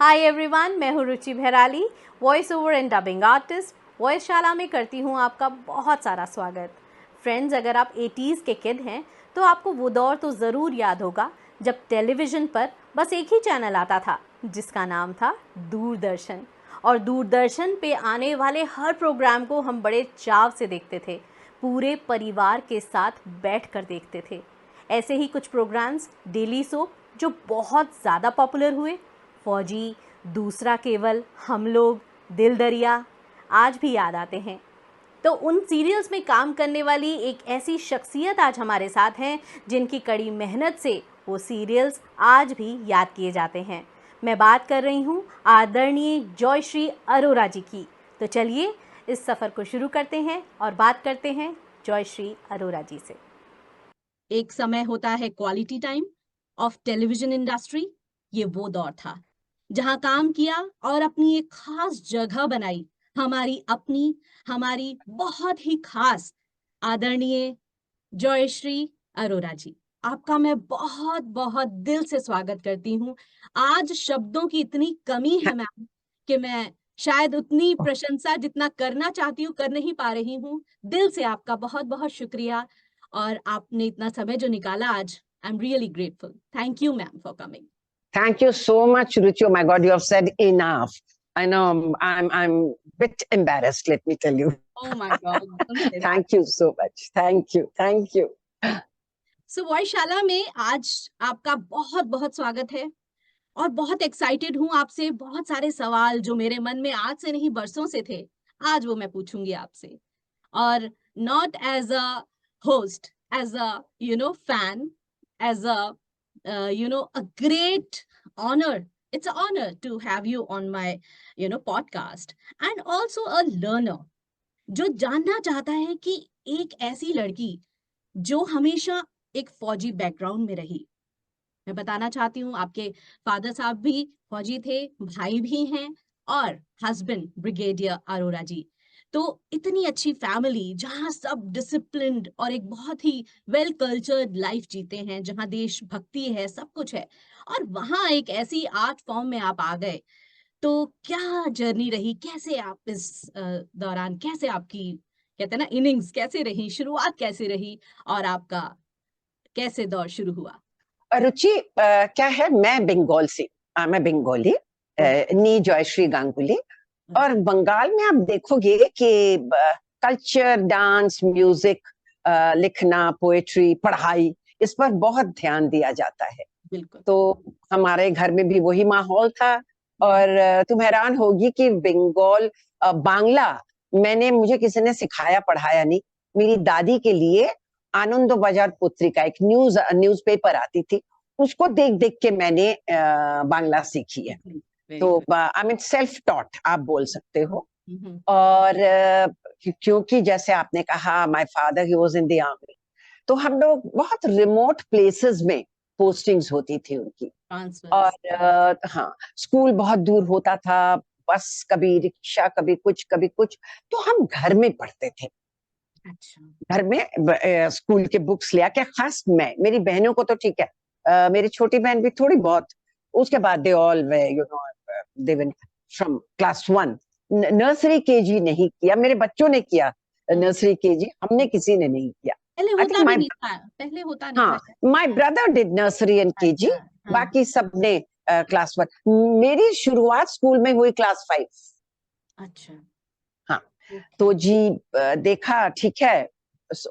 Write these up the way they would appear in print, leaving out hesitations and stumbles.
हाय everyone, मैं हूँ Ruchi Bhairali, voice over and dubbing artist. Voice Shala में करती हूँ आपका बहुत सारा स्वागत। फ्रेंड्स, अगर आप 80s के किड हैं तो आपको वो दौर तो ज़रूर याद होगा जब टेलीविज़न पर बस एक ही चैनल आता था जिसका नाम था दूरदर्शन। और दूरदर्शन पे आने वाले हर प्रोग्राम को हम बड़े चाव से देखते थे, पूरे परिवार के साथ बैठ कर देखते थे। ऐसे ही कुछ प्रोग्राम्स डेली सोप जो बहुत ज़्यादा पॉपुलर हुए, फौजी, दूसरा केवल, हम लोग, दिल दरिया, आज भी याद आते हैं। तो उन सीरियल्स में काम करने वाली एक ऐसी शख्सियत आज हमारे साथ हैं जिनकी कड़ी मेहनत से वो सीरियल्स आज भी याद किए जाते हैं। मैं बात कर रही हूँ आदरणीय जॉयश्री अरोरा जी की। तो चलिए इस सफ़र को शुरू करते हैं और बात करते हैं जॉयश्री अरोरा जी से। एक समय होता है quality time of television industry. ये वो दौर था जहां काम किया और अपनी एक खास जगह बनाई हमारी बहुत ही खास आदरणीय जयश्री अरोरा जी। आपका मैं बहुत बहुत दिल से स्वागत करती हूँ। आज शब्दों की इतनी कमी है मैम कि मैं शायद उतनी प्रशंसा जितना करना चाहती हूँ कर नहीं पा रही हूँ। दिल से आपका बहुत बहुत शुक्रिया और आपने इतना समय जो निकाला आज, I am really grateful. Thank you ma'am for coming. Thank you so much, Ruchi. Oh my God, you have said enough. I know I'm bit embarrassed, let me tell you. Oh my God, don't say that. Thank you so much. Thank you. So वॉयशाला में आज आपका बहुत बहुत स्वागत है और बहुत excited हूँ। आपसे बहुत सारे सवाल जो मेरे मन में आज से नहीं बरसों से थे, आज वो मैं पूछूंगी आपसे। और not as a host, as a fan, as a a great honor. It's an honor to have you on my podcast, and also a learner जो जानना चाहता है कि एक ऐसी लड़की जो हमेशा एक फौजी बैकग्राउंड में रही। मैं बताना चाहती हूँ आपके फादर साहब भी फौजी थे, भाई भी हैं और हस्बैंड ब्रिगेडियर अरोरा जी। तो इतनी अच्छी फैमिली जहाँ सब डिसिप्लिन्ड और एक बहुत ही वेल कल्चर्ड लाइफ जीते हैं, जहाँ देशभक्ति है, सब कुछ है, और वहाँ एक ऐसी आर्ट फॉर्म में आप आ गए। तो क्या जर्नी रही, कैसे आप इस दौरान, कैसे आपकी कहते हैं ना इनिंग्स कैसे रही, शुरुआत कैसे रही और आपका कैसे दौर शुरू हुआ? रुचि, क्या है, मैं बंगाल से, मैं बंगाली, नी जयश्री गांगुली। और बंगाल में आप देखोगे कि कल्चर, डांस, म्यूजिक, लिखना, पोएट्री, पढ़ाई, इस पर बहुत ध्यान दिया जाता है। बिल्कुल। तो हमारे घर में भी वही माहौल था। और तुम हैरान होगी कि बंगाल बांग्ला मुझे किसी ने सिखाया, पढ़ाया नहीं। मेरी दादी के लिए आनंद बाजार पत्रिका, एक न्यूज़पेपर आती थी, उसको देख देख के मैंने बांग्ला सीखी है। तो आई मीन सेल्फ टॉट आप बोल सकते हो। और क्योंकि जैसे आपने कहा, my father he was in the army, तो हम लोग बहुत रिमोट प्लेसेस में पोस्टिंग्स होती थी उनकी। और हाँ, स्कूल बहुत दूर होता था, बस कभी रिक्शा, कभी कुछ, तो हम घर में पढ़ते थे। घर में स्कूल के बुक्स ले आके, खास मेरी बहनों को तो ठीक है, मेरी छोटी बहन भी थोड़ी बहुत, उसके बाद they all they went from class 1। Nursery KG नहीं किया, मेरे बच्चों ने किया नर्सरी केजी, हमने किसी ने नहीं किया। पहले होता नहीं था। My brother did nursery and KG, बाकी सब ने क्लास 1। मेरी शुरुआत स्कूल में हुई क्लास 5। अच्छा। हाँ, तो जी देखा, ठीक है,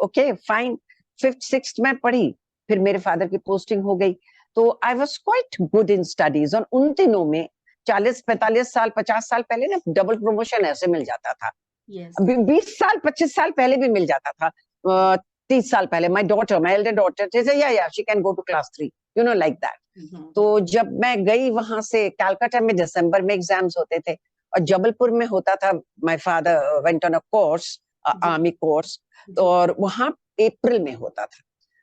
ओके फाइन। 5th 6th में पढ़ी, फिर मेरे फादर की पोस्टिंग हो गई, तो I was quite good in studies. और उन दिनों में 40-45 साल 50 साल पहले ना डबल प्रमोशन ऐसे मिल जाता था। 20 साल 25 साल पहले भी मिल जाता था। 30 साल पहले माय एल्डर डॉटर या she can go to class 3, like that. तो जब मैं गई वहां से, कलकत्ता में दिसंबर में एग्जाम्स होते थे और जबलपुर में होता था। My father went on a course, army course, और वहां अप्रैल में होता था।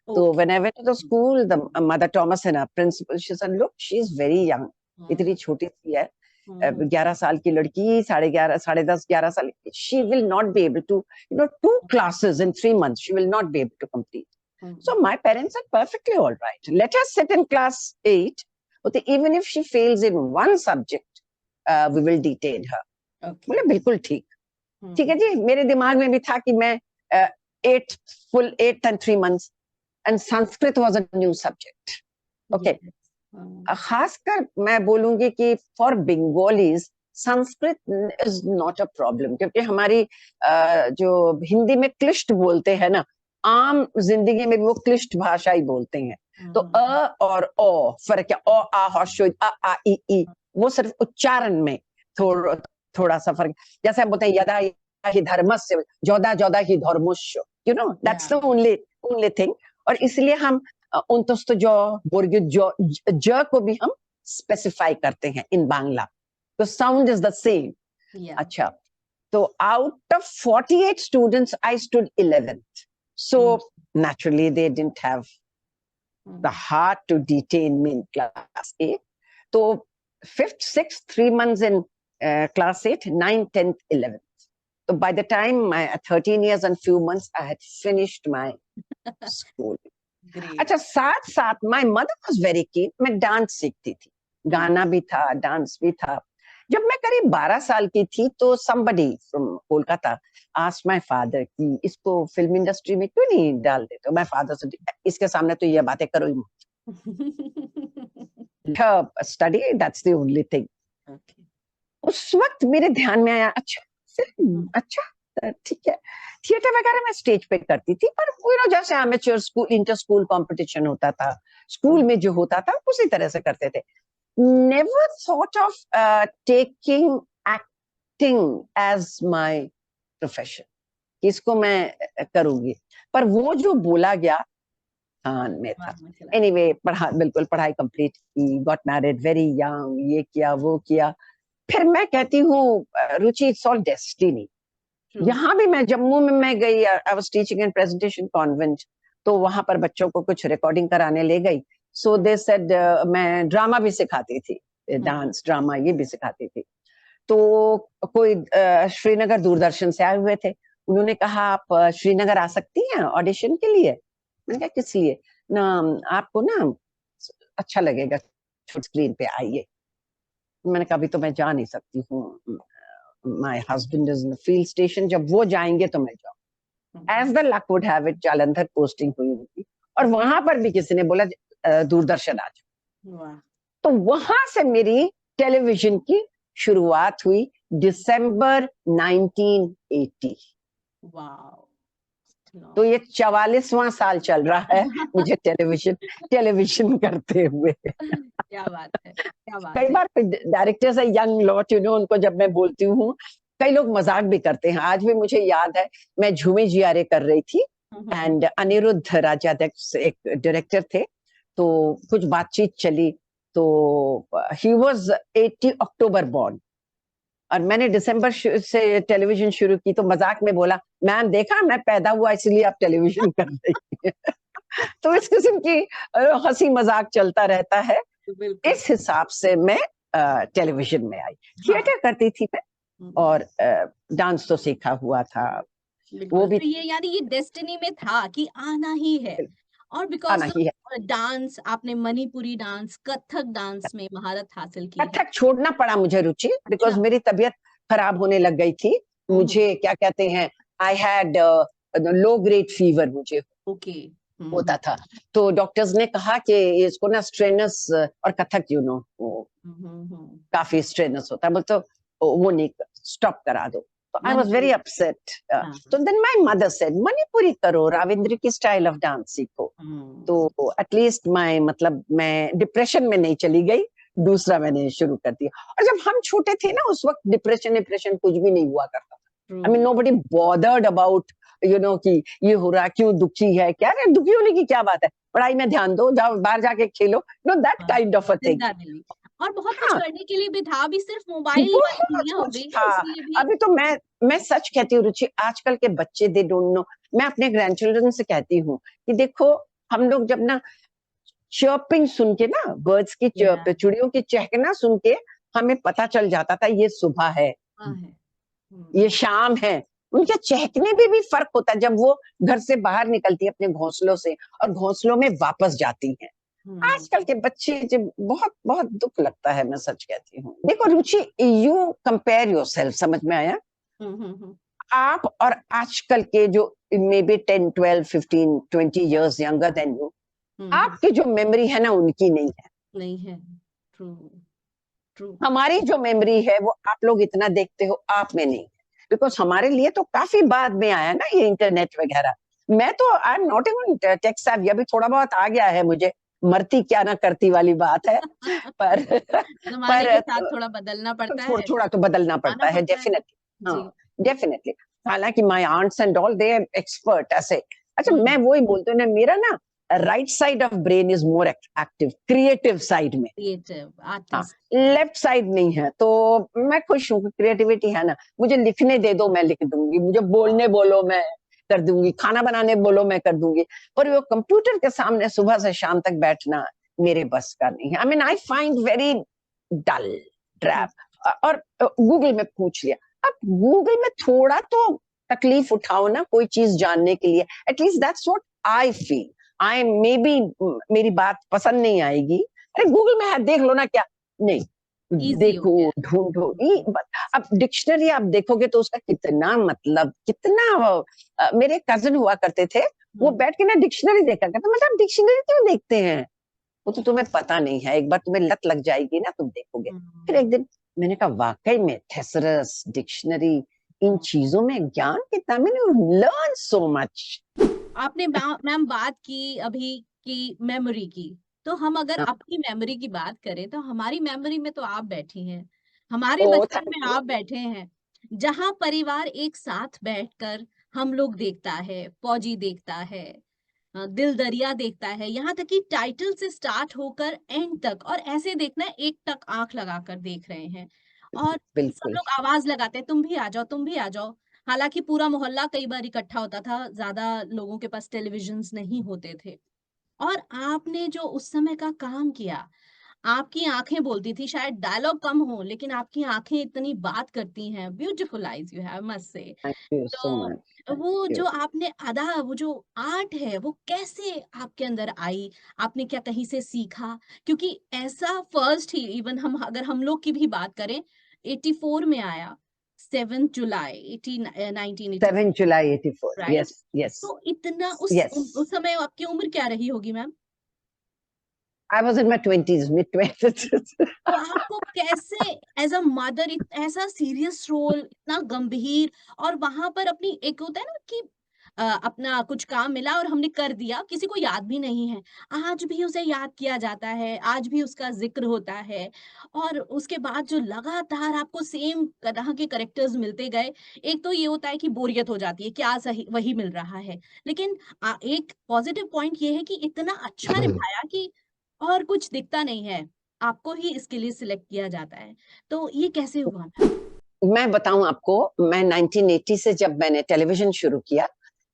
तो when I went to the school, the Mother Thomason, our principal, she said, look, she is very young, इतनी छोटी सी है, 11 साल की लड़की, 10.5 11 साल, she will not be able to, 2 classes in 3 months, she will not be able to complete. So my parents said, perfectly all right, let her sit in class 8, but even if she fails in one subject, we will detain her. Okay. बोले बिल्कुल ठीक, ठीक है जी। मेरे दिमाग में भी था कि मैं 8 and 3 months and Sanskrit was a new subject. Okay. खासकर मैं बोलूंगी कि for Bengalis Sanskrit is not a problem, क्योंकि हमारी जो हिंदी में क्लिष्ट बोलते हैं ना, आम जिंदगी में भी वो क्लिष्ट भाषा ही बोलते हैं। तो अ और ओ फर्क है, ओ आ हर्ष आ ई, वो सिर्फ उच्चारण में थोड़ा सा फर्क। जैसे हम बोलते हैं यदा ही धर्मस्य जोदा जोदा ही धर्मस्य, you know, that's the only thing. और इसलिए हम उन्तस्त जो बोर्गित जो ज को भी हम स्पेसिफाई करते हैं इन बांग्ला, तो साउंड इज द सेम। अच्छा, तो out of 48 students I stood 11th, so naturally they didn't have the heart to detain me in class 8. So 5th 6th 3 months in class 8, 9th 10th 11th. So by the time my 13 years and few months I had finished my school. अच्छा, साथ साथ my mother was very keen, मैं dance सीखती थी, गाना भी था, dance भी था। जब मैं करीब 12 साल की थी तो somebody from Kolkata asked my father कि इसको फिल्म इंडस्ट्री में क्यों नहीं डाल देते हो। My father said, इसके सामने तो ये बातें करो ही मत, study, that's the only thing. उस वक्त मेरे ध्यान में आया, अच्छा फिल्म, अच्छा ठीक है, थिएटर वगैरह मैं स्टेज पे करती थी, पर जैसे amateur school inter school competition होता था, स्कूल में जो होता था उसी तरह से करते थे। Never thought of taking acting as my profession, इसको मैं करूंगी। पर वो जो बोला गया कान में था। एनीवे, बिल्कुल पढ़ाई कंप्लीट की, गॉट मैरिड वेरी यंग, ये किया वो किया। फिर मैं कहती हूँ रुचि, इट्स ऑल डेस्टिनी। यहाँ भी मैं जम्मू में मैं गई, I was teaching in presentation convent, तो वहां पर बच्चों को कुछ रिकॉर्डिंग कराने ले गई। सो दे सेड, मैं ड्रामा भी सिखाती थी, डांस ड्रामा ये भी सिखाती थी। तो कोई श्रीनगर दूरदर्शन से आए हुए थे, उन्होंने कहा आप श्रीनगर आ सकती हैं ऑडिशन के लिए। मैंने कहा किस लिए? ना आपको ना अच्छा लगेगा, छोटी स्क्रीन पे आइए। मैंने कहा अभी तो मैं जा नहीं सकती हूँ, my husband is in the field station, जब वो जाएंगे तो मैं जाऊँ। As the luck would have it, Jalandhar posting हुई होगी और वहां पर भी किसी ने बोला दूरदर्शन आ जाओ। तो वहां से मेरी टेलीविजन की शुरुआत हुई दिसंबर 1980। तो ये 44वां साल चल रहा है मुझे टेलीविजन करते हुए। क्या बात है, क्या बात कई बार डायरेक्टर्स है यंग लॉट, उनको जब मैं बोलती हूँ, कई लोग मजाक भी करते हैं। आज भी मुझे याद है, मैं झूमे जियारे कर रही थी एंड अनिरुद्ध राज्याध्यक्ष एक डायरेक्टर थे, तो कुछ बातचीत चली, तो ही वाज 80 अक्टूबर बॉर्न और मैंने दिसंबर से टेलीविजन शुरू की, तो मजाक में बोला, मैम देखा मैं पैदा हुआ इसलिए आप टेलीविजन कर रही है। तो इस किस्म की हंसी मजाक चलता रहता है। इस हिसाब से मैं टेलीविजन में आई। थिएटर करती थी मैं और डांस तो सीखा हुआ था वो भी। तो ये यानी ये डेस्टिनी में था कि आना ही है। और बिकॉज डांस, आपने मणिपुरी डांस, कथक डांस में महारत हासिल की है। कथक छोड़ना पड़ा मुझे रुचि, बिकॉज मेरी तबीयत खराब होने लग गई थी। मुझे क्या कहते हैं, I had low grade fever मुझे होता था, तो डॉक्टर्स ने कहा कि इसको ना स्ट्रेनस, और कथक काफी स्ट्रेनस होता है, तो वो नहीं, स्टॉप करा दो। तो आई वाज वेरी अपसेट। तो then my mother said Manipuri करो, राविंद्र की स्टाइल ऑफ डांस सीखो। तो एटलीस्ट मतलब मैं डिप्रेशन में नहीं चली गई, दूसरा मैंने शुरू कर दिया। और जब हम छोटे थे ना, उस वक्त डिप्रेशन कुछ भी नहीं हुआ करता था। I mean nobody bothered about कि ये हो रहा, क्यों दुखी है, क्या है, दुखी होने की क्या बात है, पढ़ाई में ध्यान दो, जाओ बाहर जाके खेलो, know that kind of a thing. और बहुत कुछ करने के लिए भी था, अभी सिर्फ मोबाइल हो गई था। अभी तो मैं सच कहती हूँ रुचि, आजकल के बच्चे दे डोंट नो। मैं अपने ग्रैंड चिल्ड्रन से कहती हूँ कि देखो, हम लोग जब ना चर्पिंग सुन के ना, बर्ड्स की चिड़ियों की चहकना सुन के हमें पता चल जाता था ये सुबह है, ये शाम है। उनके चहकने में भी फर्क होता है जब वो घर से बाहर निकलती है अपने घोंसलों से और घोंसलों में वापस जाती हैं। आजकल के बच्चे जब बहुत बहुत दुख लगता है, मैं सच कहती हूँ। देखो रुचि, यू कंपेयर योरसेल्फ, समझ में आया? आप और आजकल के जो may be 10, 12, 15, 20 years younger than you, आपकी जो मेमोरी है ना, उनकी नहीं है। नहीं है। True, true. हमारी जो मेमोरी है वो आप लोग इतना देखते हो, आप में नहीं है। बिकॉज हमारे लिए तो काफी बाद में आया ना ये इंटरनेट वगैरह। मैं तो I am not even tech savvy, अभी थोड़ा बहुत आ गया है मुझे, मरती क्या ना करती वाली बात है। पर जमाने के साथ थोड़ा बदलना पड़ता थोड़ा है, थोड़ा तो बदलना आना पड़ता है, पड़ता है। डेफिनेटली। जी। हाँ, डेफिनेटली। हालांकि my aunts and all they are expert ऐसे। अच्छा, मैं हम्म। वही बोलती हूँ ना, मेरा ना right side of brain is more active, creative side में। क्रिएटिव हाँ, आर्टिस्ट। लेफ्ट साइड नहीं है, तो मैं खुश हूँ। क्रिएटिविटी है ना, मुझे लिखने दे दो मैं लिख दूंगी, मुझे बोलने बोलो मैं कर दूंगी, खाना बनाने बोलो मैं कर दूंगी। पर वो कंप्यूटर के सामने सुबह से शाम तक बैठना मेरे बस का नहीं है। I mean I find very dull, drab. और गूगल में पूछ लिया। अब गूगल में थोड़ा तो तकलीफ उठाओ ना कोई चीज जानने के लिए, at least that's what I feel. I may be, मेरी बात पसंद नहीं आएगी, अरे गूगल में है देख लो ना, क्या नहीं, इजी हो देखो गया। ढूंढो। अब डिक्शनरी आप देखोगे तो उसका कितना मतलब, कितना मेरे कजन हुआ करते थे, वो बैठ के ना डिक्शनरी देखा करते। मतलब डिक्शनरी क्यों देखते हैं, वो तो तुम्हें पता नहीं है, एक बार तुम्हें लत लग जाएगी ना तुम देखोगे। फिर एक दिन मैंने कहा वाकई में थेसरस, डिक्शनरी, इन चीजों में ज्ञान कितना, मैंने लर्न सो मच। आपने मैम बात की अभी की मेमोरी की, तो हम अगर अपनी मेमोरी की बात करें तो हमारी मेमोरी में तो आप बैठी हैं, हमारे ओ बचपन थैंक में यू। आप बैठे हैं, जहां परिवार एक साथ बैठकर हम लोग देखता है, फौजी देखता है, दिल दरिया देखता है, यहाँ तक कि टाइटल से स्टार्ट होकर एंड तक, और ऐसे देखना एक टक आंख लगाकर देख रहे हैं, और सब बिल्कुल। लोग आवाज लगाते हैं तुम भी आ जाओ, तुम भी आ जाओ। हालांकि पूरा मोहल्ला कई बार इकट्ठा होता था, ज्यादा लोगों के पास टेलीविजन्स नहीं होते थे, और आपने जो उस समय का काम किया, आपकी आंखें बोलती थी, शायद डायलॉग कम हो लेकिन आपकी आंखें इतनी बात करती हैं, beautiful eyes you have, must say. Thank you so तो मच। थैंक वो यू। जो आपने अदा, वो जो आर्ट है, वो कैसे आपके अंदर आई, आपने क्या कहीं से सीखा? क्योंकि ऐसा फर्स्ट ही, इवन हम अगर हम लोग की भी बात करें, 84 में आया, 7 जुलाई 1984, 7 जुलाई 84, राइट? यस यस तो इतना यस। उस समय आपकी उम्र क्या रही होगी ma'am? I was in my 20s, mid 20s। तो आपको कैसे एज अ मदर ऐसा सीरियस रोल, इतना गंभीर, और वहां पर अपनी एक होता है ना कि अपना कुछ काम मिला और हमने कर दिया, किसी को याद भी नहीं है, आज भी उसे याद किया जाता है, आज भी उसका जिक्र होता है, और उसके बाद जो लगातार आपको सेम तरह के करेक्टर्स मिलते गए, एक तो ये होता है कि बोरियत हो जाती है, क्या सही वही मिल रहा है, लेकिन एक पॉजिटिव पॉइंट ये है कि इतना अच्छा निभाया कि और कुछ दिखता नहीं है, आपको ही इसके लिए सिलेक्ट किया जाता है। तो ये कैसे हुआ मैम? मैं बताऊं आपको, मैं 1980 से जब मैंने टेलीविजन शुरू किया,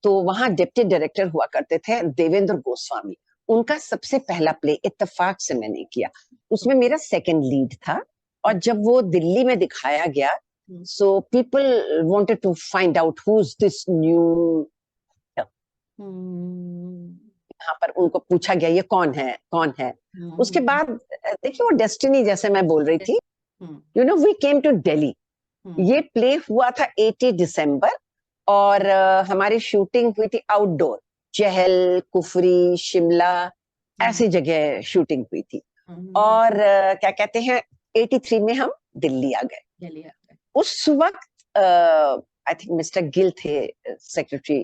तो वहां डिप्टी डायरेक्टर हुआ करते थे देवेंद्र गोस्वामी। उनका सबसे पहला प्ले इत्तेफाक से मैंने किया, उसमें मेरा सेकंड लीड था। और जब वो दिल्ली में दिखाया गया, so people wanted to find out who is this new. यहाँ पर उनको पूछा गया ये कौन है, कौन है। उसके बाद देखिए वो डेस्टिनी, जैसे मैं बोल रही थी, you know we came to Delhi. ये प्ले हुआ था 80 दिसंबर, और हमारी शूटिंग हुई थी आउटडोर, चहल, कुफरी, शिमला, ऐसी जगह शूटिंग हुई थी। और क्या कहते हैं, 83 में हम दिल्ली आ गए। उस वक्त आई थिंक मिस्टर गिल थे सेक्रेटरी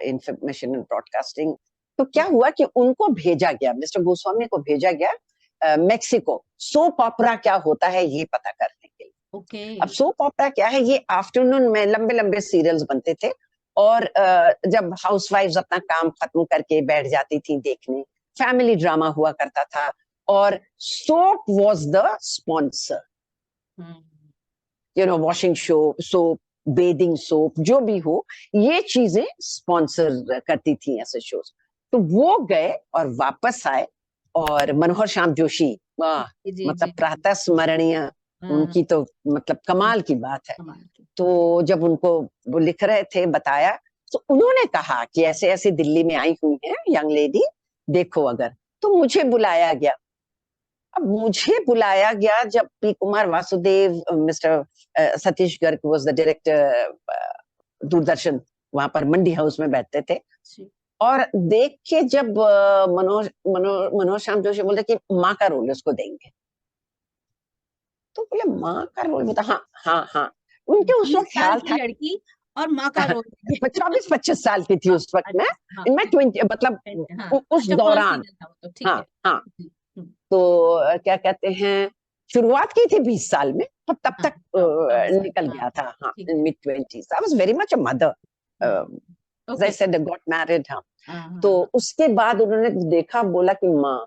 इंफॉर्मेशन एंड ब्रॉडकास्टिंग। तो क्या हुआ कि उनको भेजा गया, मिस्टर गोस्वामी को भेजा गया मेक्सिको, सोप ऑपरा क्या होता है ये पता करने के लिए। अब सोप ऑपरा क्या है, ये आफ्टरनून में लंबे लंबे सीरियल्स बनते थे, और जब हाउसवाइफ्स अपना काम खत्म करके बैठ जाती थी देखने, फैमिली ड्रामा हुआ करता था, और soap was the sponsor. You know washing soap, bathing soap, जो भी हो, ये चीजें स्पॉन्सर करती थी ऐसे शोज। तो वो गए और वापस आए, और मनोहर श्याम जोशी, वाह, मतलब प्रातः स्मरणीय, उनकी तो मतलब कमाल की बात है। तो जब उनको वो लिख रहे थे, बताया, तो उन्होंने कहा कि ऐसे ऐसे दिल्ली में आई हुई है यंग लेडी, देखो अगर। तो मुझे बुलाया गया। अब मुझे बुलाया गया जब P Kumar Vasudev, mister Satish Garg was the director Doordarshan, वहां पर मंडी हाउस में बैठते थे। जी। और देख के जब मनोज श्याम जोशी बोलते कि माँ का रोल उसको देंगे, तो बोले माँ का रोल, बता, हाँ हाँ हाँ। उनके उस 20 वक्त साल ख्याल की था, लड़की और माँ का रोल। 24-25 साल की थी उस वक्त मैं, हाँ, मैं 20, मतलब हाँ, उस अच्छा, फर्स्ट दौरान। सीजन था वो, तो ठीक हाँ है। हाँ। जी, तो क्या कहते हैं, शुरुआत की थी 20 साल में, पर तब हाँ, तक प्रॉपर साल, निकल हाँ, गया था। हाँ, ठीक इन है। Mid 20s I was very much a mother, as I okay. said, I got married। हाँ, हाँ, तो हाँ, उसके बाद उन्होंने देखा, बोला कि माँ,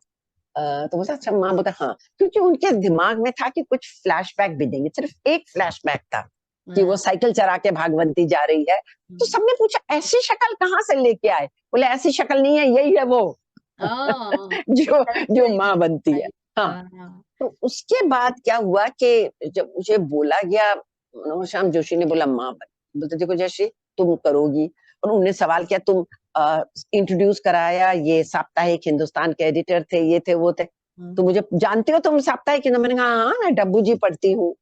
तो बोला अच्छा माँ बता, हाँ, क्योंकि उनके दिमाग में था कि कुछ फ्लैशबैक भी देंगे। सिर्फ एक फ्लैशबैक था कि वो हाँ, साइकिल चला के भागवंती जा रही है। तो सबने पूछा ऐसी शक्ल कहाँ से लेके आए? बोले ऐसी शक्ल नहीं है, यही है वो हाँ, जो जो सही माँ बात, बनती है। सही। हाँ, हाँ, तो उसके बाद क्या हुआ कि जब मुझे बोला गया, मनोज श्याम जोशी ने बोला माँ बन, बोलते देखो जयश्री तुम करोगी। और उन्होंने सवाल किया, तुम इंट्रोड्यूस कराया, ये साप्ताहिक हिंदुस्तान के एडिटर थे, ये थे वो थे, तो मुझे जानते हो तुम साप्ताहिक? मैंने कहा हाँ, मैं डब्बू जी पढ़ती हूँ,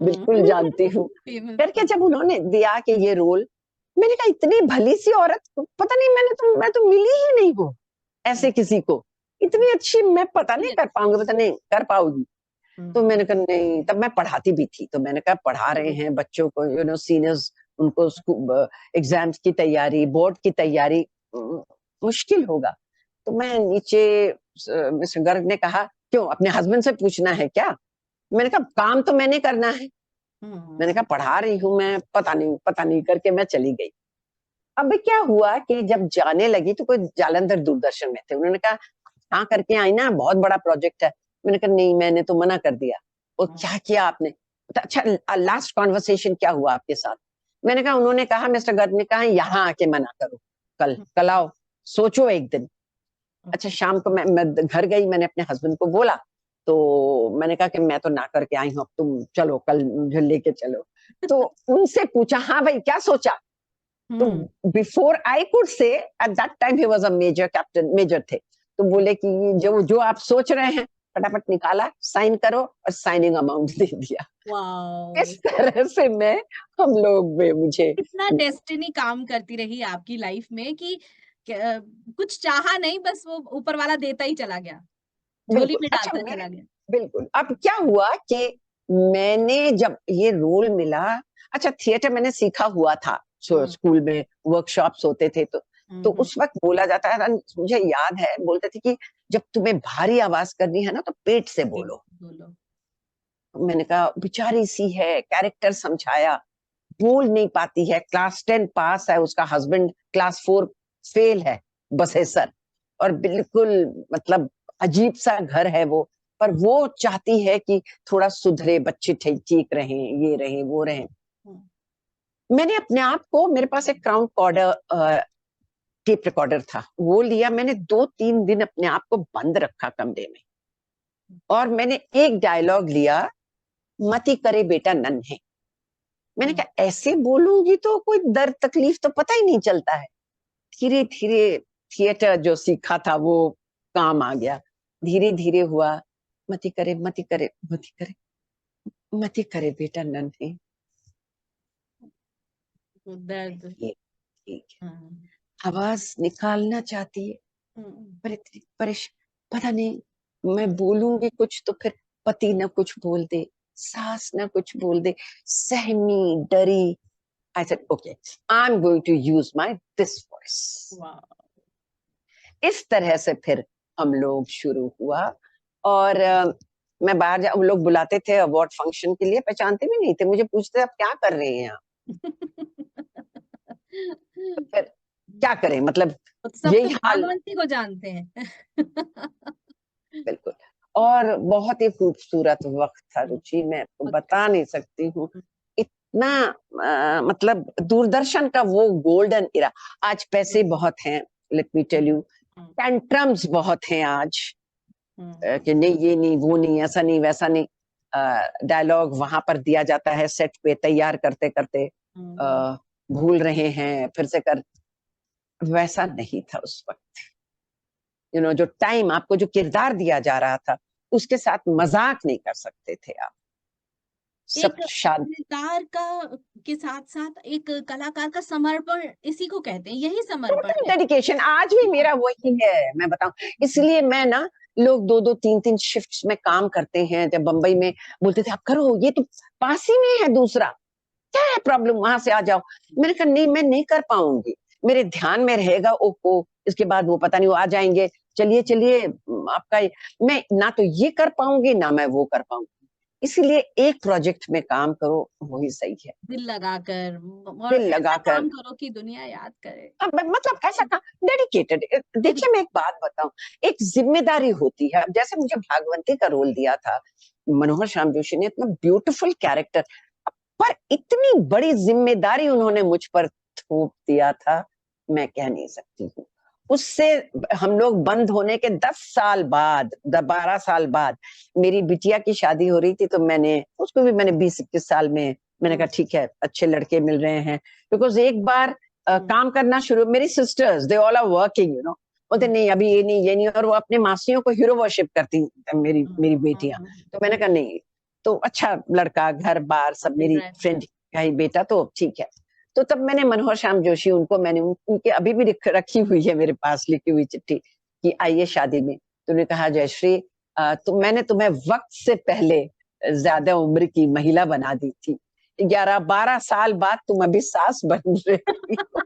बिल्कुल जानती हूँ। फेमस करके था। जब उन्होंने दिया कि ये रोल, मैंने कहा इतनी भली सी औरत, पता नहीं, मैं तो मिली ही नहीं हूँ ऐसे किसी को, इतनी अच्छी, मैं पता नहीं कर पाऊंगी, पता नहीं कर पाऊंगी। तो मैंने कहा नहीं, तब मैं पढ़ाती भी थी, तो मैंने कहा पढ़ा रहे हैं बच्चों को, सीनियर्स, उनको एग्जाम्स की तैयारी, बोर्ड की तैयारी, मुश्किल होगा। तो मैं नीचे, मिस्टर गर्ग ने कहा क्यों अपने हस्बैंड से पूछना है क्या? मैंने कहा काम तो मैंने करना है। मैंने कहा पढ़ा रही हूँ मैं, पता नहीं करके मैं चली गई। अब क्या हुआ कि जब जाने लगी तो कोई जालंधर दूरदर्शन में थे, उन्होंने कहा हाँ करके आई ना, बहुत बड़ा प्रोजेक्ट है। मैंने कहा नहीं, मैंने तो मना कर दिया। और क्या किया आपने? तो अच्छा, लास्ट कॉन्वर्सेशन क्या हुआ आपके साथ? मैंने कहा, उन्होंने कहा, मिस्टर गर्ग ने कहा यहाँ आके मना करो, कल आओ, सोचो एक दिन। अच्छा, शाम को मैं घर गई, मैंने अपने हस्बैंड को बोला, तो मैंने कहा कि मैं तो ना करके आई हूँ, अब तुम चलो, कल मुझे लेके चलो। तो उनसे पूछा हाँ भाई क्या सोचा? तो before I could say, at that time he was a major captain, major थे, तो बोले कि जो जो आप सोच रहे हैं फटाफट निकाला, साइन करो, और साइनिंग अमाउंट दे दिया। वाओ, इस तरह से मैं, हम लोग में मुझे, कितना डेस्टिनी काम करती रही आपकी लाइफ में कि कुछ चाहा नहीं, बस वो ऊपर वाला देता ही चला गया, झोली बिल्कुल। में अच्छा, डालता मेरे, चला गया। बिल्कुल, अब क्या हुआ कि मैंने जब ये रोल मिला, अच्छा थिएटर मैंने सीखा हुआ था, स्कूल में वर्कशॉप्स होते थे, तो उस वक्त बोला जाता है, मुझे याद है, बोलते थे कि जब तुम्हें भारी आवाज करनी है ना तो पेट से बोलो। बोलो। मैंने कहा बेचारी सी है, कैरेक्टर समझाया, बोल नहीं पाती है, क्लास 10 पास है, उसका हस्बैंड क्लास 4 फेल है, बसेसर, और बिल्कुल, मतलब अजीब सा घर है वो, पर वो चाहती है कि थोड़ा सुधरे, बच्चे ठीक ठीक रहें, ये रहें वो रहें। मैंने अपने आप को, मेरे पास एक क्राउन कॉर्डर टेप रिकॉर्डर था, वो लिया, मैंने 2-3 दिन अपने आप को बंद रखा कमरे में, और मैंने एक डायलॉग लिया, मती करे बेटा नन्हे। मैंने कहा ऐसे बोलूंगी तो कोई दर्द तकलीफ तो पता ही नहीं चलता है। धीरे धीरे थिएटर जो सीखा था वो काम आ गया, धीरे धीरे हुआ, मती करे, मती करे, मती करे, मती करे बेटा नन्हे। दर्द। ठीक, ठीक है, आवाज निकालना चाहती है, पर इतनी पता नहीं, मैं बोलूंगी कुछ तो फिर पति ना कुछ बोल दे, सास ना कुछ बोल दे, सहमी डरी। I said, okay, I'm going to use my this voice. इस तरह से फिर हम लोग शुरू हुआ, और मैं बाहर हम लोग बुलाते थे अवार्ड फंक्शन के लिए, पहचानते भी नहीं थे, मुझे पूछते आप क्या कर रहे हैं आप? तो फिर क्या करें, मतलब सब तो यही हाल। भागवंती को जानते हैं। बिल्कुल। और बहुत ही खूबसूरत वक्त था रुचि, मैं आपको बता नहीं सकती हूँ, इतना मतलब दूरदर्शन का वो गोल्डन इरा। आज पैसे बहुत हैं, let me tell you, tantrums बहुत हैं आज, कि नहीं ये नहीं वो नहीं, ऐसा नहीं वैसा नहीं, डायलॉग वहां पर दिया जाता है सेट पे तैयार करते करते, भूल रहे हैं फिर से कर, वैसा नहीं था उस वक्त। जो टाइम आपको, जो किरदार दिया जा रहा था, उसके साथ मजाक नहीं कर सकते थे आप। सब एक शांत। कलाकार का के साथ साथ एक कलाकार का समर्पण इसी को कहते हैं, यही समर्पण टोटल है। डेडिकेशन आज भी मेरा वही है, मैं बताऊं। इसलिए मैं ना, लोग 2-2 3-3 शिफ्ट्स में काम करते हैं, जब बंबई में बोलते थे आप करो, ये तो पास ही में है दूसरा, क्या है प्रॉब्लम, वहां से आ जाओ। मैंने कहा नहीं, मैं नहीं कर पाऊंगी, मेरे ध्यान में रहेगा, ओहो इसके बाद वो पता नहीं वो आ जाएंगे, चलिए चलिए आपका मैं ना तो ये कर पाऊंगी ना मैं वो कर पाऊंगी। इसीलिए एक प्रोजेक्ट में काम करो, वही सही है। दिल लगाकर और दिल ऐसा लगाकर, काम करो कि दुनिया याद करे। मतलब ऐसा काम डेडिकेटेड। देखिए मैं एक बात बताऊं, एक जिम्मेदारी होती है। अब जैसे मुझे भागवंती का रोल दिया था मनोहर श्याम जोशी ने, इतना ब्यूटीफुल कैरेक्टर, पर इतनी बड़ी जिम्मेदारी उन्होंने मुझ पर थोप दिया था, मैं कह नहीं सकती हूँ। उससे हम लोग बंद होने के 10 साल बाद, 12 साल बाद मेरी बिटिया की शादी हो रही थी, तो मैंने उसको भी, मैंने 20-21 साल में मैंने कहा ठीक है, अच्छे लड़के मिल रहे हैं। बिकॉज एक बार काम करना शुरू, मेरी sisters they all are working, बोलते नहीं अभी ये नहीं ये नहीं, और वो अपने मासियों को हीरो वर्शिप करती, मेरी मेरी बेटियां। तो मैंने कहा नहीं, तो अच्छा लड़का, घर बार सब, मेरी फ्रेंड का ही बेटा, तो ठीक है। तो तब मैंने मनोहर श्याम जोशी, उनको मैंने उनके अभी भी रखी हुई है मेरे पास लिखी हुई चिट्ठी कि आइए शादी में। तो उन्होंने कहा जयश्री, तो मैंने तुम्हें वक्त से पहले ज्यादा उम्र की महिला बना दी थी, 11-12 साल बाद तुम अभी सास बन रही हो।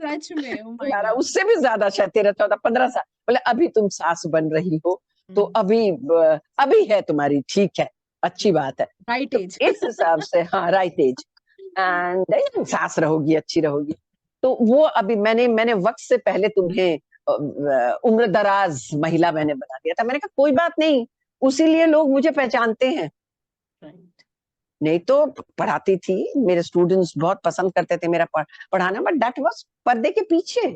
सच में, oh my 11, God। उससे भी ज्यादा, शायद 13-14-15 साल, बोले अभी तुम सास बन रही हो, तो अभी है तुम्हारी, ठीक है, अच्छी बात है। राइट तो एज। इस हिसाब से, हाँ राइट एज, एंड सास रहोगी, अच्छी रहोगी। तो वो अभी मैंने वक्त से पहले तुम्हें उम्र दराज महिला मैंने बना दिया था। मैंने कहा कोई बात नहीं, उसी लिए लोग मुझे पहचानते हैं, नहीं तो पढ़ाती थी, मेरे स्टूडेंट्स बहुत पसंद करते थे मेरा पढ़ाना, बट दैट वाज पर्दे के पीछे।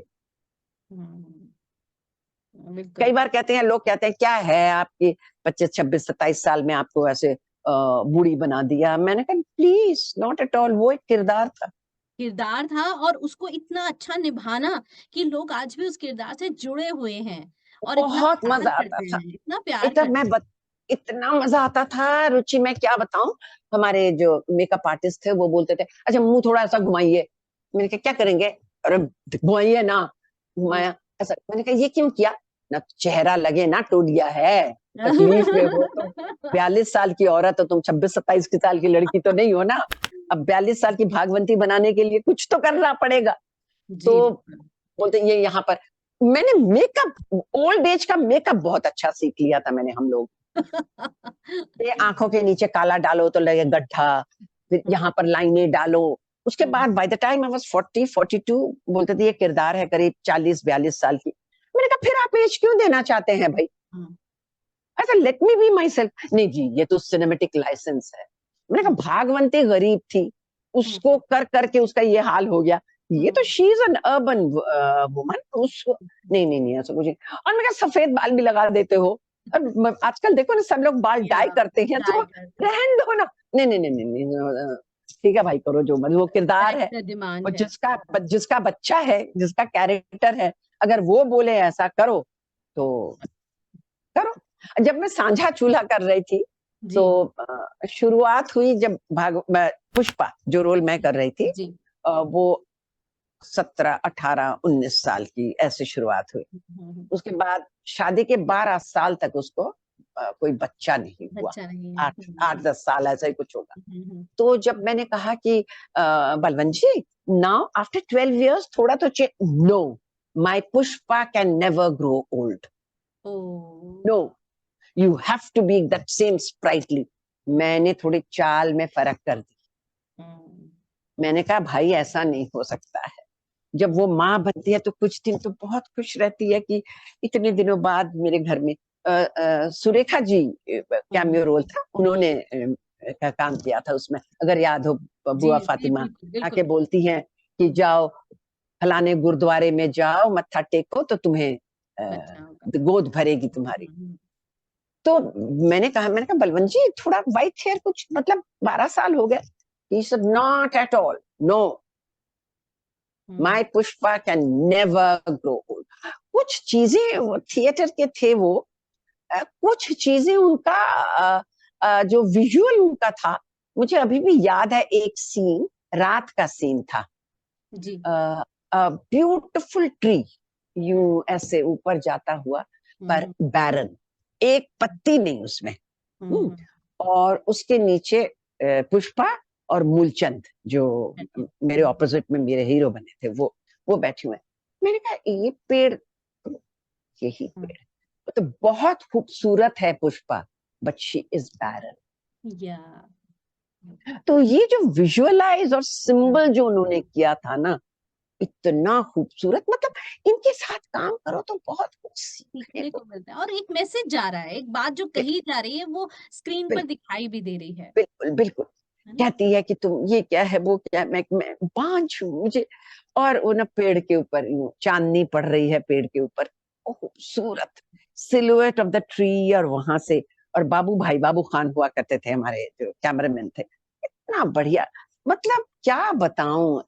कई बार कहते हैं, लोग कहते हैं क्या है आपकी 25-26-27 साल में आपको ऐसे बूढ़ी बना दिया। मैंने कहा प्लीज नॉट एट ऑल, वो एक किरदार था। किरदार था और उसको इतना अच्छा निभाना कि लोग आज भी उस किरदार से जुड़े हुए हैं और इतना बहुत प्यार मजा आता करते था, हैं, इतना प्यार इतना करते हैं। इतना मजा आता था रुचि, मैं क्या बताऊं। हमारे जो मेकअप आर्टिस्ट थे वो बोलते थे अच्छा मुंह थोड़ा ऐसा घुमाइए। मैंने कहा क्या करेंगे, अरे घुमाइए ना। घुमाया ऐसा, मैंने कहा ये क्यों किया, ना चेहरा लगे ना टूट है, तकलीफ में हो तुम, 42 साल की औरत हो तुम, 26-27 साल की लड़की तो नहीं हो ना। अब 42 साल की भागवंती बनाने के लिए कुछ तो करना पड़ेगा। जी तो बोलते ये यहाँ पर मैंने मेकअप, ओल्ड एज का मेकअप बहुत अच्छा सीख लिया था मैंने, हम लोग। ये आंखों के नीचे काला डालो तो लगे गड्ढा, फिर यहाँ पर लाइनें डालो। उसके बाद bye the time I was 42 बोलते थे ये किरदार है करीब 40-42 साल की। मैंने कहा फिर आप एज क्यों देना चाहते हैं भाई, ऐसा let me be my self. नहीं जी ये तो सिनेमेटिक लाइसेंस है। मैंने कहा भागवंती गरीब थी, उसको कर करके उसका ये हाल हो गया, ये तो she is an urban woman, उसको नहीं नहीं नहीं ऐसा कुछ नहीं। और मैं कहा सफेद बाल भी लगा देते हो, आजकल देखो ना सब लोग बाल डाई करते हैं, तो रहन दो ना। नहीं नहीं नहीं नहीं, नहीं ठीक है भाई करो जो मन, वो किरदार है, डिमांड और है। जिसका बच्चा है, जिसका कैरेक्टर है, अगर वो बोले ऐसा करो तो करो। जब मैं सांझा चूल्हा कर रही थी, जी तो शुरुआत हुई जब पुष्पा जो रोल मैं कर रही थी, जी वो 17-18-19 साल की ऐसे शुरुआत हुई। उसके बाद शादी के 12 साल तक उसको कोई बच्चा नहीं हुआ, बच्चा नहीं 8-10 साल ऐसा ही कुछ होगा। तो जब मैंने कहा कि Balwant ji now after 12 years थोड़ा तो no, my Pushpa can never grow old, no you have to be that same sprightly. मैंने थोड़ी चाल में फर्क कर दी। मैंने कहा भाई ऐसा नहीं हो सकता है। जब वो माँ बनती है तो कुछ दिन तो बहुत खुश रहती है कि इतने दिनों बाद मेरे घर में सुरेखा जी कैमियो रोल था, उन्होंने का काम किया था उसमें, अगर याद हो। बुआ फातिमा आके बोलती हैं कि जाओ फलाने गुरुद्वारे में जाओ, मत्था टेको तो तुम्हें गोद भरेगी तुम्हारी। तो मैंने कहा बलवंत जी थोड़ा व्हाइट हेयर कुछ, मतलब 12 साल हो गए। He said not at all, no, my Pushpa can never grow old. कुछ चीजें थिएटर के थे वो, कुछ चीजें उनका जो विजुअल उनका था, मुझे अभी भी याद है। एक सीन, रात का सीन था, जी। ब्यूटिफुल ट्री यूं ऐसे ऊपर जाता हुआ, पर बैरन, एक पत्ती नहीं उसमें। और उसके नीचे पुष्पा और मूलचंद, जो मेरे ऑपोजिट में मेरे हीरो बने थे, वो बैठे हुए हैं। मैंने कहा ये पेड़, यही पेड़, वो तो बहुत खूबसूरत है पुष्पा, बट शी इज बैरन। या तो ये जो विजुअलाइज और सिंबल जो उन्होंने किया था ना, इतना खूबसूरत, मतलब इनके साथ काम करो तो बहुत कुछ सीखने सीखने को। को मिलता है और एक मैसेज जा रहा है, एक बात जो कही जा रही है वो स्क्रीन पर दिखाई भी दे रही है बिल्कुल बिल्कुल। है ना? कहती है कि तुम ये क्या है, वो क्या है, मैं बांझ हूं मुझे। और वो ना पेड़ के ऊपर यूं चांदनी पड़ रही है पेड़ के ऊपर, वो खूबसूरत सिलुएट ऑफ द ट्री। और वहां से, और बाबू खान हुआ करते थे हमारे जो कैमरामैन थे, इतना बढ़िया, मतलब क्या बताऊं,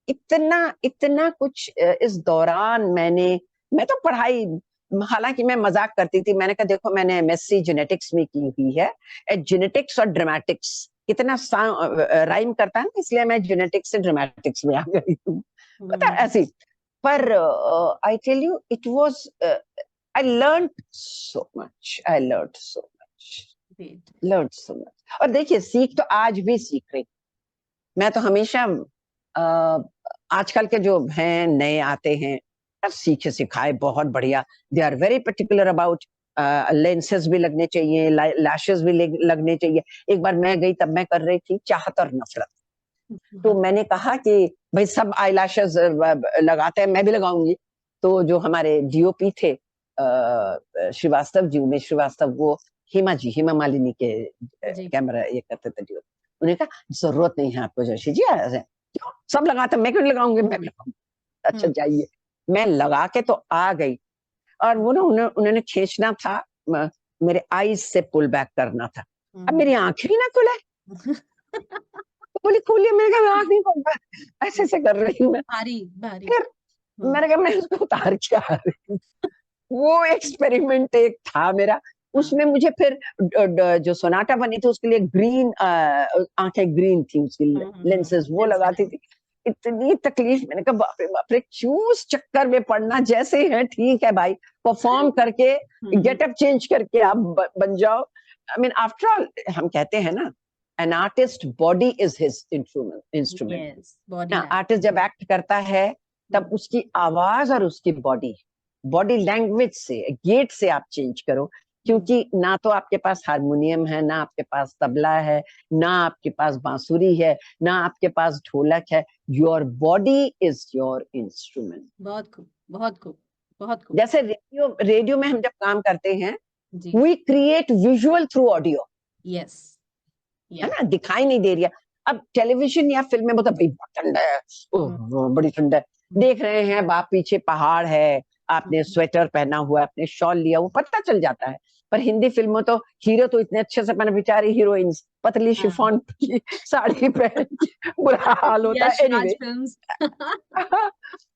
इतना इतना कुछ इस दौरान मैं तो पढ़ाई, हालांकि मैं मजाक करती थी, मैंने कहा देखो मैंने एमएससी जेनेटिक्स में की हुई है, जेनेटिक्स और ड्रामेटिक्स कितना राइम करता है ना, इसलिए मैं जेनेटिक्स से ड्रामेटिक्स में आ गई हूँ, पता है, ऐसी। पर I tell you it was, I learn so much. और देखिए, सीख तो आज भी सीख रही। मैं तो हमेशा आजकल के जो हैं नए आते हैं, सीखे सिखाए बहुत बढ़िया, they are very particular about, lenses भी लगने चाहिए, लैशेस भी लगने चाहिए। एक बार मैं गई, तब मैं कर रही थी चाहत और नफरत, तो मैंने कहा कि भाई सब आई लैशेस लगाते हैं, मैं भी लगाऊंगी। तो जो हमारे डीओपी थे श्रीवास्तव जी, उमेश श्रीवास्तव, वो हेमा मालिनी के कैमरा ये करते थे डीओपी। उन्होंने कहा जरूरत नहीं है आपको जोशी जी, क्यों सब लगाते, मैं क्यों लगाऊंगी, मैं भी लगाऊंगी। अच्छा जाइए, मैं लगा के तो आ गई। और वो ना उन्होंने खींचना था, मेरे आईज से पुल बैक करना था। अब मेरी आंखें ही ना खुले, तो बोली खोलिए, मैंने कहा आंख नहीं खोल पा, ऐसे ऐसे कर रही हूँ मैं। भारी भारी फिर मैंने कहा मैं इसको उतार के आ रही हूँ। वो एक्सपेरिमेंट एक था मेरा, उसमें मुझे फिर जो सोनाटा बनी थी उसके लिए ग्रीन आंखें ग्रीन थी, उसके लिए लेंसेज वो लगाती थी। इतनी तकलीफ, मैंने कहा बाप रे क्यों उस चक्कर में पड़ना, जैसे है ठीक है भाई, परफॉर्म करके गेटअप चेंज करके आप बन जाओ। आई मीन आफ्टर ऑल हम कहते हैं ना, an artist body is his instrument. Artist जब एक्ट करता है तब उसकी आवाज और उसकी बॉडी लैंग्वेज से, गेट से आप चेंज करो, क्योंकि ना तो आपके पास हारमोनियम है, ना आपके पास तबला है, ना आपके पास बांसुरी है, ना आपके पास ढोलक है। Your body is your instrument. बहुत खूब, बहुत खूब, बहुत खूब। जैसे रेडियो में हम जब काम करते हैं, we create visual through audio, yes, है ना, दिखाई नहीं दे रही है। अब टेलीविजन या फिल्म में भाई ठंडा है, बड़ी ठंडा है, देख रहे हैं बाप पीछे पहाड़ है, आपने स्वेटर पहना हुआ है, आपने शॉल लिया, वो पता चल जाता है। पर हिंदी फिल्मों तो हीरो तो इतने अच्छे से पहने, बेचारी हीरोइंस पतली शिफॉन की साड़ी पहन के बुरा हाल होता है। एनीवे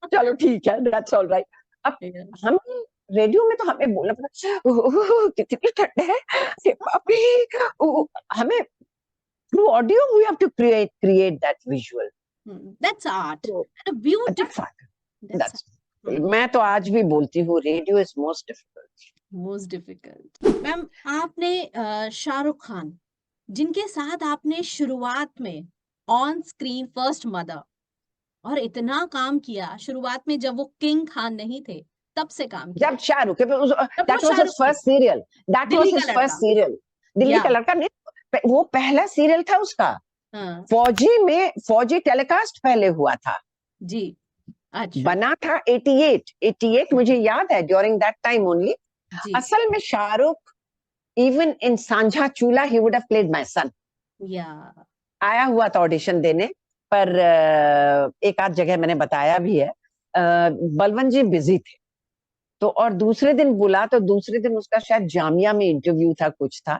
चलो ठीक है, दैट्स ऑल राइट। अब हम रेडियो में तो हमें बोलना पड़ता, कितनी ठंड है, हमें through audio we have to create that visual. That's art. So, beautiful. That's art. That's मैं तो आज भी बोलती हूँ radio is most difficult. Ma'am, आपने शाहरुख खान, जिनके साथ आपने शुरुआत में ऑन स्क्रीन फर्स्ट मदर, और इतना काम किया शुरुआत में जब वो किंग खान नहीं थे, तब से काम किया। जब Shahrukh, that was his first serial. That was his first serial. Delhi का लड़का नहीं, वो पहला सीरियल था उसका। फौजी टेलीकास्ट पहले हुआ था जी। अच्छा। बना था 88 मुझे याद है, ड्यूरिंग दैट टाइम ओनली। असल में शाहरुख इवन इन सांझा चूल्हा he would have played my son. आया हुआ था ऑडिशन देने, पर एक आध जगह मैंने बताया भी है, बलवंत जी बिजी थे, तो और दूसरे दिन बुला, तो दूसरे दिन उसका शायद जामिया में इंटरव्यू था, कुछ था।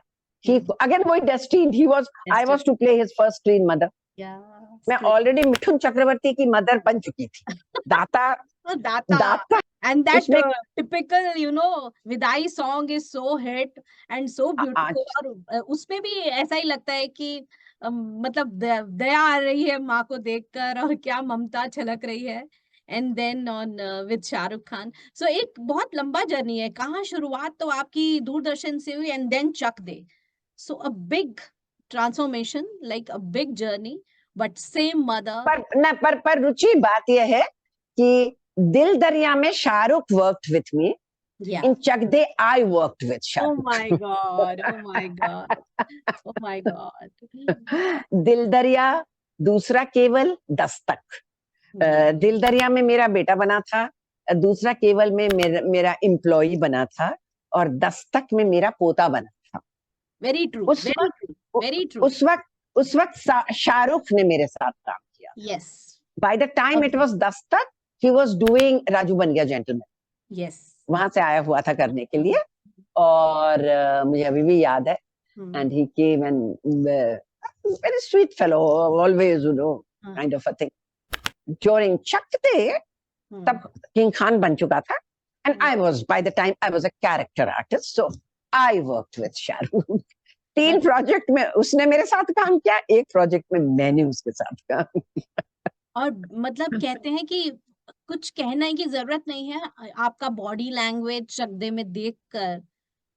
अगेन वही destined, I was to play his first screen mother. मैं ऑलरेडी मिठुन चक्रवर्ती की मदर बन चुकी थी। दाता And that उसमें typical, you know, Vidai song is so hit and so beautiful. आज और उसमें भी ऐसा ही लगता है कि मतलब दया आ रही है माँ को देखकर, और क्या ममता छलक रही है. And then on with Shahrukh Khan. So एक बहुत लंबा जर्नी है. कहाँ शुरुआत तो आपकी दूरदर्शन से हुई, and then Chak De. So a big transformation, like a big journey, but same mother. पर रुचि बात यह है कि दिल दरिया में Shahrukh worked with me, yeah. In Chak De I worked with Oh Shahrukh. my God. Oh my God. Oh my God. दिल दरिया, दूसरा केवल दस्तक. Yeah. दिल दरिया में मेरा बेटा बना था, दूसरा केवल में मेरा एम्प्लॉई बना था, और दस्तक में मेरा पोता बना था. Very true. उस Very वक्त true. Very true. उस वक्त शाहरुख ने मेरे साथ काम किया. Yes. Bye the time it was Dastak, he was doing Raju बन गया जेंटलमैन. Yes. वहां से आया हुआ था करने के लिए, और मुझे अभी भी याद है. And he came and very sweet fellow, always you know kind of a thing. During Chak De तब किंग खान बन चुका था, and I was by the time I was a character artist, so I worked with Shahrukh. 3 project में उसने मेरे साथ काम किया, 1 प्रोजेक्ट में मैंने उसके साथ काम किया. और मतलब कहते हैं कि कुछ कहने की जरूरत नहीं है. आपका बॉडी लैंग्वेज चकदे में देखकर,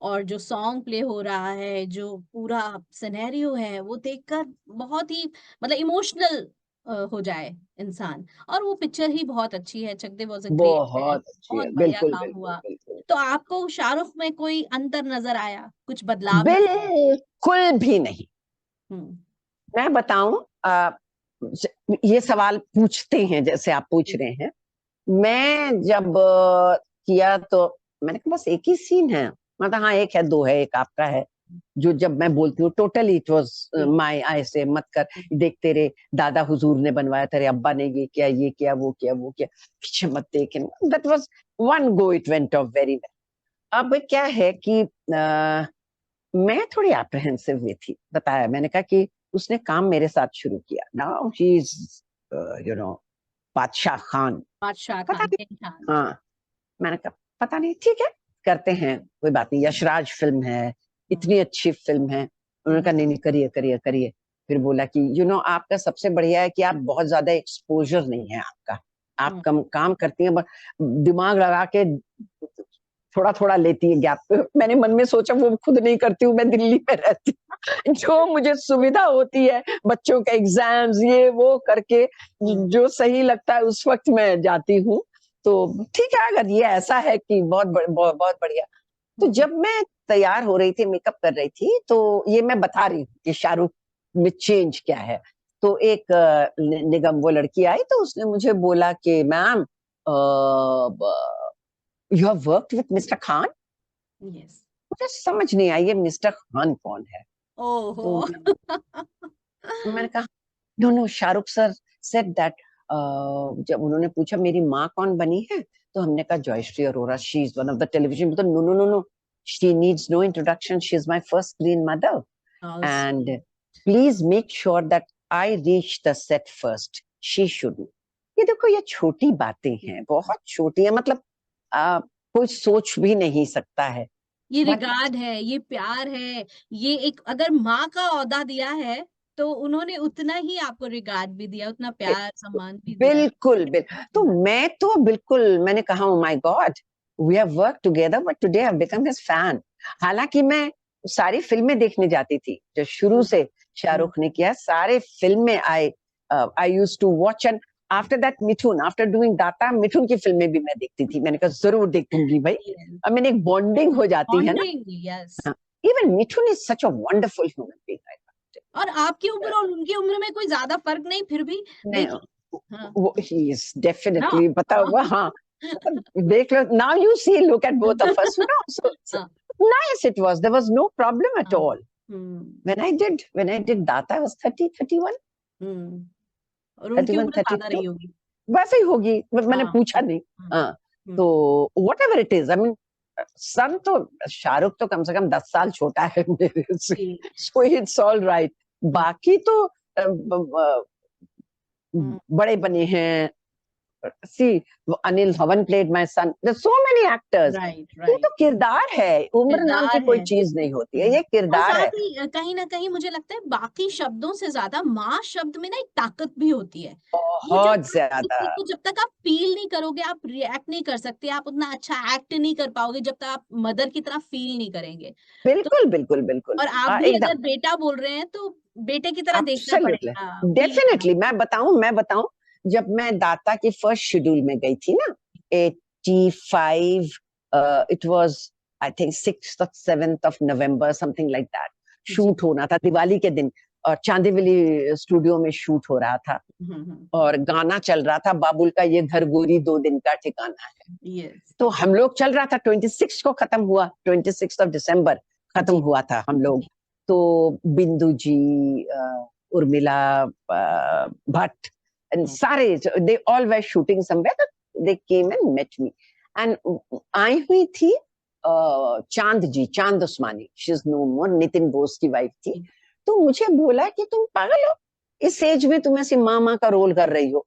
और जो सॉन्ग प्ले हो रहा है, जो पूरा सिनेरियो है, वो देखकर बहुत ही मतलब इमोशनल हो जाए इंसान. और वो पिक्चर ही बहुत अच्छी है. Chak De was a great film. बहुत अच्छी है, बहुत बढ़िया बिल्कुल काम बिल्कुल हुआ. बिल्कुल. तो आपको शाहरुख में कोई अंतर नजर आया, कुछ बदलाव? बिल्कुल भी नहीं. हम्म. मैं बताऊं, ये सवाल पूछते हैं जैसे आप पूछ रहे हैं. मैं जब किया तो मैंने कहा बस एक ही सीन है. मतलब हाँ, एक है, 2 है, एक आपका है. जो जब मैं बोलती हूँ totally it was my I से मत कर, देखते रहे, दादा हुजूर ने बनवाया, तेरे अब्बा ने ये किया, ये किया, वो किया, वो किया, पीछे मत देख. That was one go, it went of very well. अब क्या है कि मैं थोड़ी एप्रहेंसिव हुई थी. बताया, मैंने कहा कि उसने काम मेरे साथ शुरू किया. Now he is you know बादशाह खान. बादशाह पता खान, नहीं. किंग खान. हाँ, मैंने कहा पता नहीं, ठीक है, करते हैं, कोई बात नहीं. यशराज फिल्म है, इतनी अच्छी फिल्म है. उन्होंने कहा नहीं नहीं, करिए करिए करिए. फिर बोला कि आपका सबसे बढ़िया है कि आप बहुत ज्यादा एक्सपोजर नहीं है आपका. आप कम काम करती हैं, दिमाग लगा के थोड़ा थोड़ा लेती है गैप. मैंने मन में सोचा वो खुद नहीं करती हूँ, मैं दिल्ली में रहती हूँ. जो मुझे सुविधा होती है, बच्चों के एग्जाम्स ये वो करके, जो सही लगता है उस वक्त मैं जाती हूँ. तो ठीक है, अगर ये ऐसा है कि बहुत बढ़िया. तो जब मैं तैयार हो रही थी, मेकअप कर रही थी, तो ये मैं बता रही हूँ कि शाहरुख में चेंज क्या है. तो एक निगम, वो लड़की आई, तो उसने मुझे बोला कि ma'am, you have worked with mister Khan. Yes. मुझे समझ नहीं आई ये मिस्टर खान कौन है. ओहो. तो मैंने कहा no no, Shahrukh sir said that. जब उन्होंने पूछा मेरी माँ कौन बनी है, तो हमने कहा Jayshree Arora, she is one of the television. तो no no no no, she needs no introduction, she is my first screen mother, and please make sure that I reach the set first, she should. ये देखो, ये छोटी बातें हैं, बहुत छोटी है. मतलब कोई सोच भी नहीं सकता है. ये रिगार्ड है, ये प्यार है, ये एक, अगर माँ का ओहदा दिया है तो उन्होंने उतना ही आपको रिगार्ड भी दिया, उतना प्यार सम्मान भी दिया. बिल्कुल बिल्कुल. तो मैं तो बिल्कुल, मैंने कहा oh my god, we have work together, but today I have become his fan. हालांकि मैं सारी फिल्में देखने जाती थी जो शुरू से शाहरुख ने किया. सारे फिल्में I used to watch. And after that Mithun, after doing Daata, Mithun की फिल्में भी मैं देखती थी. मैंने कहा जरूर देखूंगी भाई. आई मीन एक बॉन्डिंग हो जाती है ना. Yes. Even Mithun is such a wonderful human being. और आपकी उम्र और उनकी उम्र में कोई ज्यादा फर्क नहीं, फिर भी वो he is definitely, पता हुआ. हाँ, देख लो, now you see, look at both of us, so nice it was. There was no problem at all. When I did Data, I was 30, 31. और उनकी उम्र ज्यादा रही होगी. वैसे ही होगी, मैंने पूछा नहीं. हाँ, तो whatever it is, I mean, सन तो शाहरुख तो कम से कम 10 साल छोटा है मेरे से, so it's all right. बाकी तो बड़े बने हैं, See, Anil Dhawan played my son. There's so many actors. Right ये राइट तो किरदार है, उम्र नाम की किरदार कोई है। चीज नहीं होती है, ये और किरदार है। साथ ही कहीं ना कहीं मुझे लगता है बाकी शब्दों से ज्यादा माँ शब्द में ना एक ताकत भी होती है। वो जब बहुत ज्यादा। तो जब तक आप फील नहीं करोगे, आप रिएक्ट नहीं कर सकते, आप उतना अच्छा एक्ट नहीं कर पाओगे जब तक आप मदर की तरह फील नहीं करेंगे। तो बिल्कुल बिल्कुल बिल्कुल। और आप भी एकदम अगर बेटा बोल रहे हैं तो बेटे की तरह देखना एब्सोल्युटली, पड़ेगा, फील करना डेफिनेटली। मैं बताऊं, जब मैं दाता की फर्स्ट शेड्यूल में गई थी ना, 85, it was I think 6th or 7th of November, something like that. जी। शूट होना था दिवाली के दिन, और चांदीवली स्टूडियो में शूट हो रहा था, और गाना चल रहा था बाबुल का, ये घर गोरी 2 दिन का ठिकाना है। यस तो हम लोग चल रहा था, 26 को खत्म हुआ, 26 December खत्म जी हुआ था हम लोग। तो बिंदु जी, उर्मिला भट्ट, and सारे, they all were shooting somewhere, they came and met me, and आई हुई थी चांद जी, चांद उस्मानी, शी इज नो मोर, नितिन बोस की वाइफ थी। तो मुझे बोला कि तुम पागल हो, इस एज में तुम ऐसी माँ का रोल कर रही हो,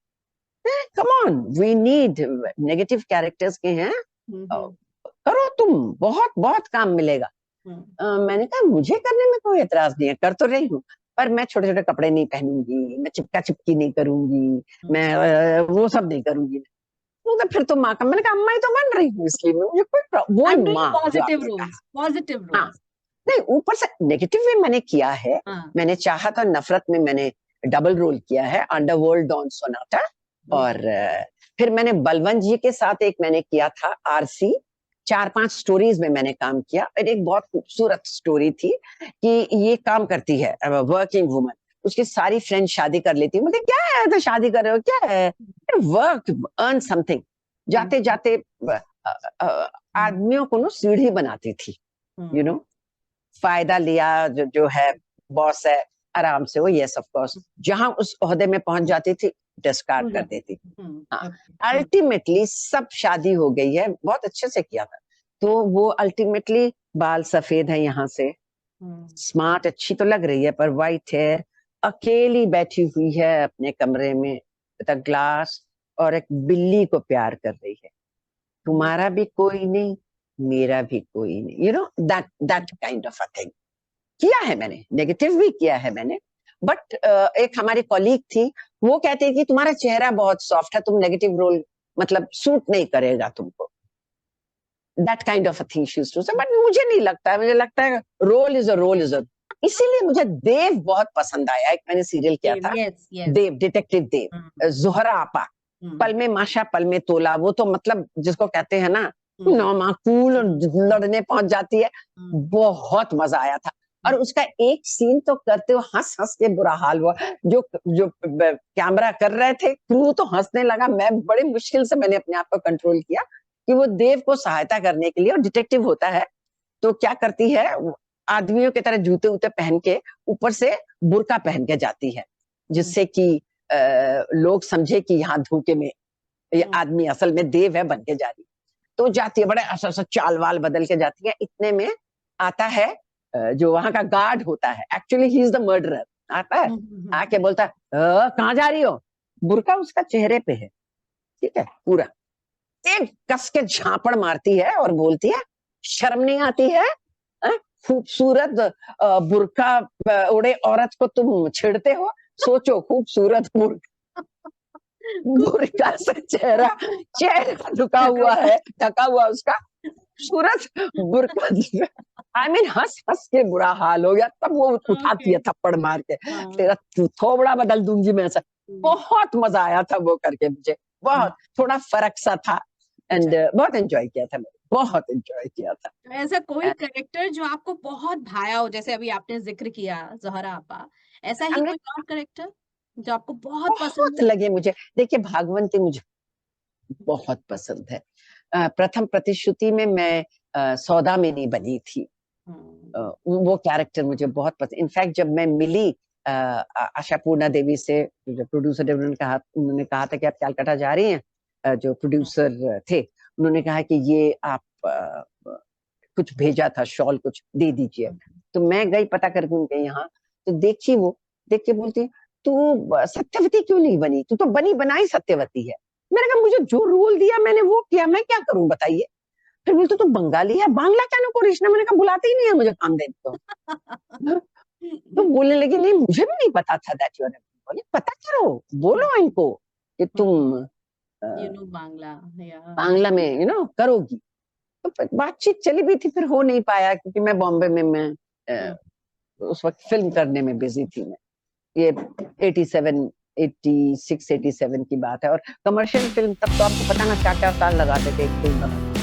come on, we need negative characters के हैं, करो तुम, बहुत बहुत काम मिलेगा। मैंने कहा मुझे करने में कोई एतराज नहीं है, कर तो रही हूँ, पर मैं छोटे छोटे कपड़े नहीं पहनूंगी, मैं चिपका चिपकी नहीं करूंगी, मैं वो सब नहीं करूंगी। तो फिर तो माँ का, मैंने कहा अम्मा ही तो बन रही हूँ, इसलिए मुझे कोई वो I'm doing माँ जो positive आपने roles, कहा। positive हाँ, roles. नहीं, ऊपर से नेगेटिव में मैंने किया है, हाँ, मैंने चाहा तो नफरत में मैंने डबल रोल किया है, अंडरवर्ल्ड डॉन सोनाटा, और फिर मैंने बलवंत जी के साथ एक मैंने किया था आरसी, 4-5 स्टोरीज में मैंने काम किया, और एक बहुत खूबसूरत स्टोरी थी कि ये काम करती है वर्किंग वुमन, उसकी सारी फ्रेंड शादी कर लेती है, मुझे क्या है तो शादी कर रहे हो, क्या है, वर्क, अर्न समथिंग। जाते जाते आदमियों को ना सीढ़ी बनाती थी, यू नो, फायदा लिया, जो है बॉस है, आराम से वो, यस ऑफ कोर्स, जहां उस ओहदे में पहुंच जाती थी डिस्कार्ड कर देती। हाँ, अल्टीमेटली सब शादी हो गई है, बहुत अच्छे से किया था, तो वो अल्टीमेटली बाल सफेद है यहाँ से, स्मार्ट अच्छी तो लग रही है, पर वाइट है, अकेली बैठी हुई है अपने कमरे में विद ग्लास, और एक बिल्ली को प्यार कर रही है। तुम्हारा भी कोई नहीं, मेरा भी कोई नहीं, you know, that that kind of a thing किया है मैंने, नेगेटिव भी किया है मैंने। बट एक हमारी कॉलीग थी, वो कहती कि तुम्हारा चेहरा बहुत सॉफ्ट है, तुम नेगेटिव रोल मतलब सूट नहीं करेगा तुमको, that kind of a thing she used to say. But मुझे नहीं लगता है, मुझे लगता है role is a role is a, इसीलिए मुझे देव बहुत पसंद आया। एक मैंने सीरियल किया था, yes, yes. देव, डिटेक्टिव देव, जोहरा आपा, पल में माशा पल में तोला, वो तो मतलब जिसको कहते हैं ना नौमाकूल, लड़ने पहुंच जाती है, बहुत मजा आया था। और उसका एक सीन तो करते हुए हंस हंस के बुरा हाल हुआ, जो जो कैमरा कर रहे थे, क्रू तो हंसने लगा, मैं बड़े मुश्किल से मैंने अपने आप को कंट्रोल किया कि वो देव को सहायता करने के लिए, और डिटेक्टिव होता है तो क्या करती है, आदमियों की तरह जूते उते पहन के ऊपर से बुर्का पहन के जाती है, जिससे कि लोग समझे कि यहाँ धोखे में ये आदमी असल में देव है बन के जा रही। तो जाती है, बड़े ऐसा चाल वाल बदल के जाती है, इतने में आता है जो वहां का गार्ड होता है, actually he is the murderer, आता है, आके बोलता है कहाँ जा रही हो, बुर्का उसका चेहरे पे है, ठीक है, पूरा एक कस के झापड़ मारती है और बोलती है शर्म नहीं आती है, खूबसूरत बुर्का उड़े औरत को तुम छेड़ते हो, सोचो खूबसूरत बुर्का, बुर्का से चेहरा ढका हुआ है, ढका हुआ उसका सूरज बुर्का, आई मीन हंस हंस के बुरा हाल हो गया। तब वो उठाती है थप्पड़ मार के, तेरा थोबड़ा बदल दूंगी मैं ऐसा। बहुत मजा आया था वो करके मुझे, बहुत थोड़ा फर्क सा था, एंड बहुत एंजॉय किया था मैंने, बहुत एंजॉय किया था। ऐसा कोई कैरेक्टर जो आपको बहुत भाया हो, जैसे अभी आपने जिक्र किया जोहरा आपा, ऐसा ही कोई और कैरेक्टर जो आपको बहुत पसंद बहुत लगे मुझे। देखिए भागवंती मुझे बहुत पसंद है। प्रथम प्रतिश्रुति में मैं सौदामिनी बनी थी, वो कैरेक्टर मुझे बहुत पसंद। इनफैक्ट जब मैं मिली आशा पूर्णा देवी से, जो प्रोड्यूसर, उन्होंने कहा था कि आप कलकत्ता जा रही हैं, जो प्रोड्यूसर थे, उन्होंने कहा कि ये आप कुछ भेजा था, शॉल कुछ दे दीजिए। तो मैं गई पता करके उनके यहाँ, तो देखी वो, देख के बोलती तू सत्यवती क्यों नहीं बनी, तू तो बनी बनाई सत्यवती है। मैंने कहा मुझे जो रोल दिया मैंने वो किया, मैं क्या करूं बताइए। फिर बोलते तू बंगाली है, बांग्ला क्या नको कृष्णा। मैंने कहा बुलाते ही नहीं है मुझे काम देने को। तो बोलने लगी नहीं मुझे भी नहीं पता था दैट यू आर। बोले पता करो, बोलो इनको कि तुम यू नो बांग्ला या बांग्ला में करोगी। तो फिर बातचीत चली भी थी, फिर हो नहीं पाया क्योंकि मैं बॉम्बे में मैं उस वक्त फिल्म करने में बिजी थी। मैं ये 87 86 87 की बात है, और कमर्शियल फिल्म तब तो आपको पता ना क्या क्या साल लगाते थे एक फिल्म बनाने।